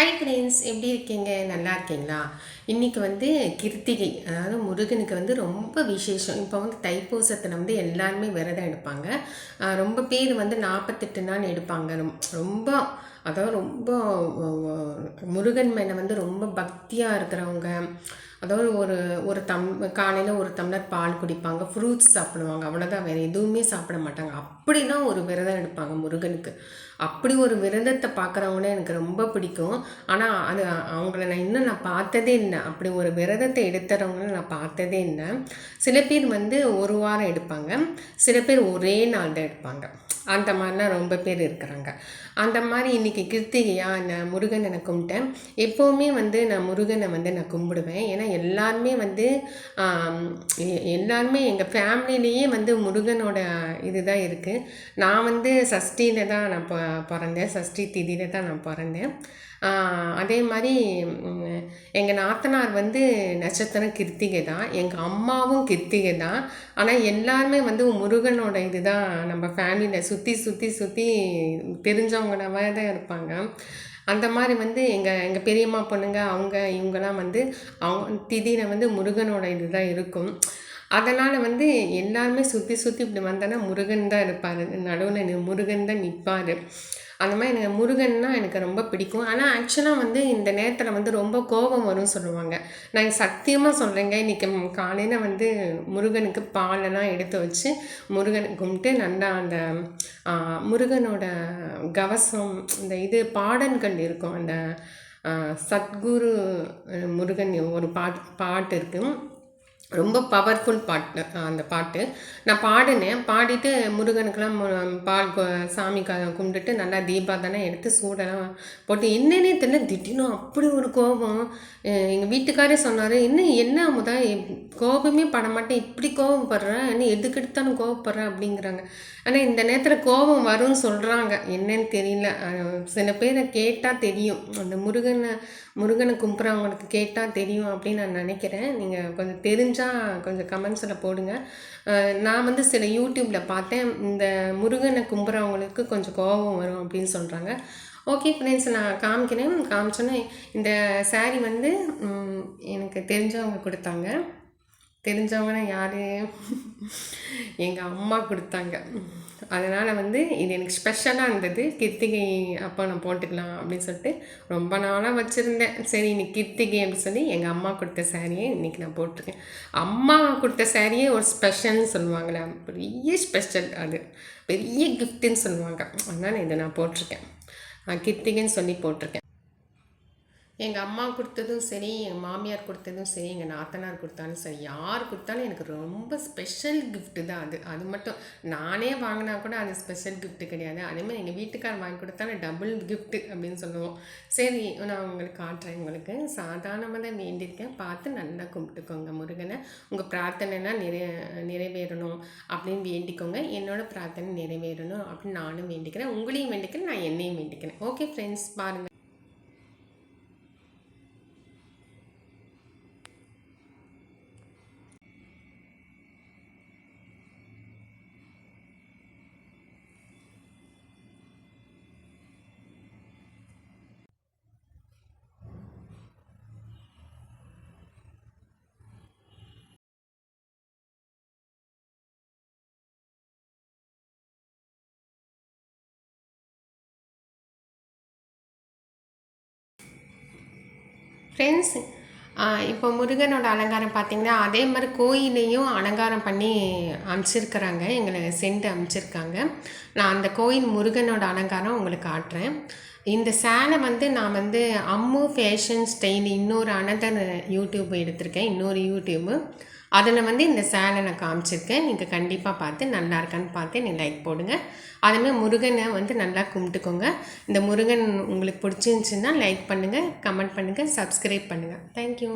Hi friends, எப்படி இருக்கீங்க? நல்லா இருக்கீங்களா? இன்றைக்கி வந்து கிருத்திகை, அதாவது முருகனுக்கு வந்து ரொம்ப விசேஷம். இப்போ வந்து தைப்பூசத்தில் வந்து எல்லாருமே விரதம் எடுப்பாங்க. ரொம்ப பேர் வந்து 48 நாள் எடுப்பாங்க. ரொம்ப அதாவது ரொம்ப முருகன் மேலே வந்து ரொம்ப பக்தியாக இருக்கிறவங்க, அதாவது ஒரு ஒரு காலையில் ஒரு டம்ளர் பால் குடிப்பாங்க, ஃப்ரூட்ஸ் சாப்பிடுவாங்க, அவ்வளோதான், வேறு எதுவுமே சாப்பிட மாட்டாங்க. அப்படி தான் ஒரு விரதம் எடுப்பாங்க முருகனுக்கு. அப்படி ஒரு விரதத்தை பார்க்குறவங்களே எனக்கு ரொம்ப பிடிக்கும். ஆனால் அது அவங்கள நான் பார்த்ததே இல்லை. அப்படி ஒரு விரதத்தை எடுத்துறவங்கள நான் பார்த்ததே இல்லை. சில பேர் வந்து ஒரு வாரம் எடுப்பாங்க, சில பேர் ஒரே நாள் தான் எடுப்பாங்க. அந்த மாதிரிலாம் ரொம்ப பேர் இருக்கிறாங்க. அந்த மாதிரி இன்றைக்கி கிருத்திகையாக நான் முருகனை நான் கும்பிட்டேன். எப்போவுமே வந்து நான் முருகனை வந்து நான் கும்பிடுவேன். ஏன்னா எல்லாருமே வந்து எல்லாருமே எங்கள் ஃபேமிலிலேயே வந்து முருகனோட இதுதான் இருக்குது. நான் வந்து சஷ்டியில் தான் நான் பிறந்தேன், சஷ்டி திதியில் தான் நான் பிறந்தேன். அதே மாதிரி எங்கள் நாத்தனார் வந்து நட்சத்திரம் கிருத்திகை தான், எங்கள் அம்மாவும் கிருத்திகை தான். ஆனால் எல்லாருமே வந்து முருகனோட இது தான் நம்ம ஃபேமிலியில் சுற்றி சுற்றி சுற்றி தெரிஞ்சவங்களாவே தான் இருப்பாங்க. அந்த மாதிரி வந்து எங்கள் பெரியம்மா பொண்ணுங்க அவங்க இவங்கெல்லாம் வந்து அவங்க திதியில் வந்து முருகனோட இது தான் இருக்கும். அதனால் வந்து எல்லாருமே சுற்றி சுற்றி இப்படி வந்தோன்னா முருகன் தான் இருப்பார், நடுவில் முருகன் தான் நிற்பார். அந்த மாதிரி எனக்கு முருகன்னா எனக்கு ரொம்ப பிடிக்கும். ஆனால் ஆக்சுவலாக வந்து இந்த நேரத்தில் வந்து ரொம்ப கோபம் வரும்னு சொல்லுவாங்க. நான் சத்தியமாக சொல்கிறேங்க, இன்றைக்கி காலையில் வந்து முருகனுக்கு பாலெல்லாம் எடுத்து வச்சு முருகனை கும்பிட்டு நல்லா அந்த முருகனோட கவசம் இந்த இது பாடல்கள் இருக்கும். அந்த சத்குரு முருகன் ஒரு பாட்டு இருக்குது, ரொம்ப பவர்ஃபுல் பாட்டு. அந்த பாட்டு நான் பாடினேன். பாடிட்டு முருகனுக்கெல்லாம் பால் சாமி கும்பிட்டுட்டு நல்லா தீபாவளி எடுத்து சூடெல்லாம் போட்டு என்னன்னே தெரியல, திடீர்னு அப்படி ஒரு கோபம். எங்கள் வீட்டுக்காரே சொன்னார், என்ன அமுதா கோபமே பட மாட்டேன், இப்படி கோபப்படுறேன், என்ன எதுக்கு எடுத்தாலும் கோபப்படுறேன் அப்படிங்கிறாங்க. ஆனால் இந்த நேரத்தில் கோபம் வரும்னு சொல்கிறாங்க, என்னன்னு தெரியல. சில பேரை கேட்டால் தெரியும், அந்த முருகனை கும்பிட்றவங்களுக்கு கேட்டால் தெரியும் அப்படின்னு நான் நினைக்கிறேன். நீங்கள் கொஞ்சம் தெரிஞ்சால் கொஞ்சம் கமெண்ட்ஸில் போடுங்க. நான் வந்து சில யூடியூப்பில் பார்த்தேன், இந்த முருகனை கும்பிட்றவங்களுக்கு கொஞ்சம் கோபம் வரும் அப்படின்னு சொல்கிறாங்க. ஓகே ஃப்ரெண்ட்ஸ், நான் காமிச்சோன்னே இந்த சாரீ வந்து எனக்கு தெரிஞ்சவங்க கொடுத்தாங்க. தெரிஞ்சவங்கன்னா யார்? எங்கள் அம்மா கொடுத்தாங்க. அதனால் வந்து இது எனக்கு ஸ்பெஷலாக இருந்தது. கிருத்திகை அப்போ நான் போட்டுக்கலாம் அப்படின்னு சொல்லிட்டு ரொம்ப நாளாக வச்சுருந்தேன். சரி இன்னைக்கு கிருத்திகை அப்படின்னு சொல்லி எங்கள் அம்மா கொடுத்த சாரியை இன்றைக்கி நான் போட்டிருக்கேன். அம்மா கொடுத்த சாரியே ஒரு ஸ்பெஷல்னு சொல்லுவாங்களே, பெரிய ஸ்பெஷல், அது பெரிய கிஃப்ட்டுன்னு சொல்லுவாங்க. அதனால் இதை நான் போட்டிருக்கேன், கிருத்திகைன்னு சொல்லி போட்டிருக்கேன். எங்கள் அம்மா கொடுத்ததும் சரி, எங்கள் மாமியார் கொடுத்ததும் சரி, எங்கள் நாத்தனார் கொடுத்தாலும் சரி, யார் கொடுத்தாலும் எனக்கு ரொம்ப ஸ்பெஷல் கிஃப்ட்டு தான் அது. அது மட்டும் நானே வாங்கினா கூட அது ஸ்பெஷல் கிஃப்ட்டு கிடையாது. அதேமாதிரி எங்கள் வீட்டுக்கார் வாங்கி கொடுத்தாலும் டபுள் கிஃப்ட்டு அப்படின்னு சொல்லுவோம். சரி, நான் உங்களுக்கு காட்டுறேன். உங்களுக்கு சாதாரணமாக தான் வேண்டியிருக்கேன், பார்த்து நல்லா கும்பிட்டுக்கோங்க முருகனை. உங்கள் பிரார்த்தனைனா நிறைவேறணும் அப்படின்னு வேண்டிக்கோங்க. என்னோடய பிரார்த்தனை நிறைவேறணும் அப்படின்னு நானும் வேண்டிக்கிறேன், உங்களையும் வேண்டிக்கிறேன், நான் என்னையும் வேண்டிக்கிறேன். ஓகே ஃப்ரெண்ட்ஸ், பாருங்கள். ஃப்ரெண்ட்ஸ், இப்போ முருகனோட அலங்காரம் பார்த்திங்கன்னா அதே மாதிரி கோயிலையும் அலங்காரம் பண்ணி அனுப்பிச்சிருக்கிறாங்க, எங்களை சென்று அனுப்பிச்சிருக்காங்க. நான் அந்த கோயில் முருகனோட அலங்காரம் உங்களுக்கு காட்டுறேன். இந்த சேலை வந்து நான் வந்து அம்மு ஃபேஷன் ஸ்டைல் இன்னொரு அனதர் யூடியூப் எடுத்திருக்கேன், இன்னொரு யூடியூப்பு. அதில் வந்து இந்த சேலை நான் காமிச்சிருக்கேன். நீங்கள் கண்டிப்பாக பார்த்து நல்லா இருக்கான்னு பார்த்து நீ லைக் போடுங்க. அதுமாதிரி முருகனை வந்து நல்லா கும்பிட்டுக்கோங்க. இந்த முருகன் உங்களுக்கு பிடிச்சிருந்துச்சின்னா லைக் பண்ணுங்கள், கமெண்ட் பண்ணுங்கள், சப்ஸ்கிரைப் பண்ணுங்கள். தேங்க்யூ.